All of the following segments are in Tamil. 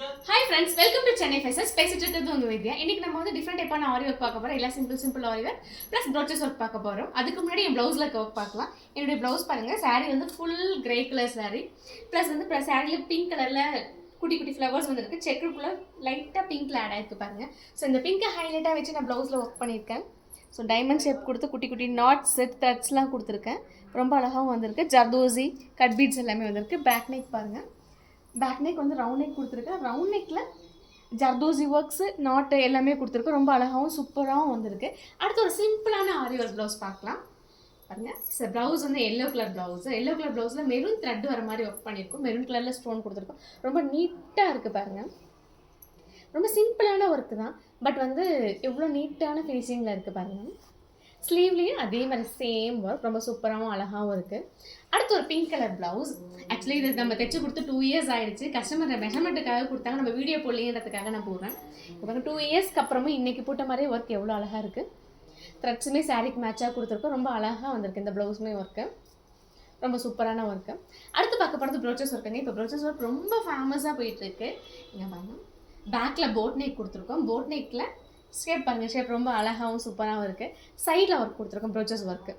Hi friends, welcome to Chennai Faces. பேசிட்டு இருக்கிறது உங்க வித்யா. இன்னைக்கு நம்ம வந்து டிஃபரெண்ட் டைப்பான ஆரி ஒர்க் பார்க்க போறோம். எல்லாம் சிம்பிள் ஆரி ஒர்க் ப்ளஸ் ப்ரோச்சஸ் ஒர்க் பார்க்க போறோம். அதுக்கு முன்னாடி என் ப்ளவுஸ்ல ஒர்க் பார்க்கலாம். என்னுடைய ப்ளவுஸ் பாருங்க, saree வந்து full grey colour saree. Plus வந்து சாரியில பிங்க் கலர்ல குட்டி குட்டி ஃப்ளவர்ஸ் வந்து இருக்கு. செக்குக்குள்ள லைட்டா பிங்க்ல ஆட் ஆயிருக்கு பாருங்க. ஸோ இந்த பிங்கை ஹைலைட்டா வச்சு நான் ப்ளவுஸ்ல ஒர்க் பண்ணியிருக்கேன். ஸோ டைமண்ட் ஷேப் கொடுத்து குட்டி குட்டி நாட் செட் த்ரெட்ஸ்லாம் கொடுத்துருக்கேன். ரொம்ப அழகாகவும் வந்திருக்கு. ஜர்தோசி கட் பீட்ஸ் எல்லாமே வந்திருக்கு. பேக் நெக் பாருங்க. பேக் நெக் வந்து ரவுண்ட் நெக் கொடுத்துருக்கேன். ரவுண்ட் நெக்கில் ஜர்தோசி ஒர்க்ஸு நாட்டு எல்லாமே கொடுத்துருக்கு. ரொம்ப அழகாகவும் சூப்பராகவும் வந்திருக்கு. அடுத்து ஒரு சிம்பிளான ஆரி ஒர்க் ப்ளவுஸ் பார்க்கலாம் பாருங்க. சார் ப்ளவுஸ் வந்து எல்லோ கலர் ப்ளவுஸில் மெரூன் த்ரெட் வர மாதிரி ஒர்க் பண்ணியிருக்கோம். மெரூன் கலரில் ஸ்டோன் கொடுத்துருக்கோம். ரொம்ப நீட்டாக இருக்குது பாருங்கள். ரொம்ப சிம்பிளான ஒர்க்கு தான், பட் வந்து எவ்வளோ நீட்டான ஃபினிஷிங்கில் இருக்குது பாருங்கள். ஸ்லீவ்லேயும் அதே மாதிரி சேம் ஒர்க், ரொம்ப சூப்பராகவும் அழகாகவும் இருக்குது. அடுத்து ஒரு பிங்க் கலர் ப்ளவுஸ். ஆக்சுவலி இது நம்ம தைச்சு கொடுத்து 2 இயர்ஸ் ஆகிடுச்சு. கஸ்டமர் மெஷர்மெண்ட்டுக்காக கொடுத்தாங்க, நம்ம வீடியோ போடலேன்றதுக்காக நான் போடுறேன். இப்போ 2 இயர்ஸ்க்கு அப்புறமும் இன்றைக்கி போட்ட மாதிரியே ஒர்க் எவ்வளோ அழகாக இருக்குது. த்ரெட்ஸுமே சாரீக்கு மேட்சாக கொடுத்துருக்கோம். ரொம்ப அழகாக வந்திருக்கு இந்த ப்ளவுஸுமே ஒர்க்கு. ரொம்ப சூப்பரான ஒர்க்கு. அடுத்து பார்க்க போகிறது ப்ரோச்சஸ் ஒர்க்குங்க. இப்போ ப்ரோச்சஸ் ஒர்க் ரொம்ப ஃபேமஸாக போயிட்டுருக்கு. இங்கே பாருங்கள், பேக்கில் போட் நெக் கொடுத்துருக்கோம். போட் நெக்கில் ஷேப் பாருங்கள், ஷேப் ரொம்ப அழகாகவும் சூப்பராகவும் இருக்குது. சைடில் ஒர்க் கொடுத்துருக்கோம். ப்ரோச்சஸ் ஒர்க்கு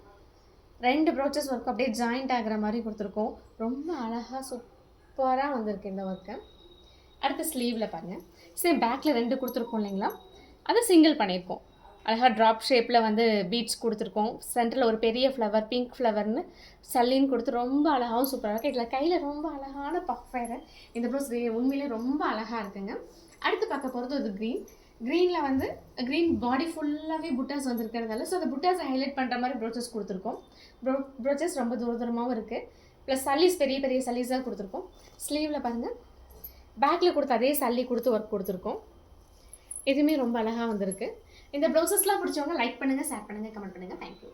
2 ப்ரோச்சஸ் ஒர்க் அப்படியே ஜாயிண்ட் ஆகிற மாதிரி கொடுத்துருக்கோம். ரொம்ப அழகாக சூப்பராக வந்திருக்கு இந்த ஒர்க்கு. அடுத்து ஸ்லீவில் பாருங்கள், சேம் பேக்கில் 2 கொடுத்துருக்கோம் இல்லைங்களா, அதை சிங்கிள் பண்ணியிருக்கோம். அழகாக ட்ராப் ஷேப்பில் வந்து பீட்ஸ் கொடுத்துருக்கோம். சென்டரில் ஒரு பெரிய ஃப்ளவர், பிங்க் ஃப்ளவர்னு சல்லின்னு கொடுத்து ரொம்ப அழகாகவும் சூப்பராக இருக்குது. இதில் கையில் ரொம்ப அழகான பஃப் வேறு. இந்த ப்ளவுஸ் உண்மையிலே ரொம்ப அழகாக இருக்குங்க. அடுத்து பார்க்க போகிறது ஒரு க்ரீனில் வந்து க்ரீன் பாடி ஃபுல்லாகவே புட்டாஸ் வந்துருக்கிறதால, ஸோ அந்த புட்டாஸை ஹைலைட் பண்ணுற மாதிரி ப்ரோச்சஸ் கொடுத்துருக்கோம். ப்ரோச்சஸ் ரொம்ப தூரமாகவும் இருக்குது. ப்ளஸ் சல்லீஸ் பெரிய பெரிய சல்லீஸாக கொடுத்துருக்கோம். ஸ்லீவில் பாருங்கள், பேக்கில் கொடுத்து அதே சல்லி கொடுத்து ஒர்க் கொடுத்துருக்கோம். இதுவுமே ரொம்ப அழகாக வந்திருக்கு. இந்த ப்ளவுசஸ்லாம் பிடிச்சவங்க லைக் பண்ணுங்கள், ஷேர் பண்ணுங்கள், கமெண்ட் பண்ணுங்கள். தேங்க்யூ.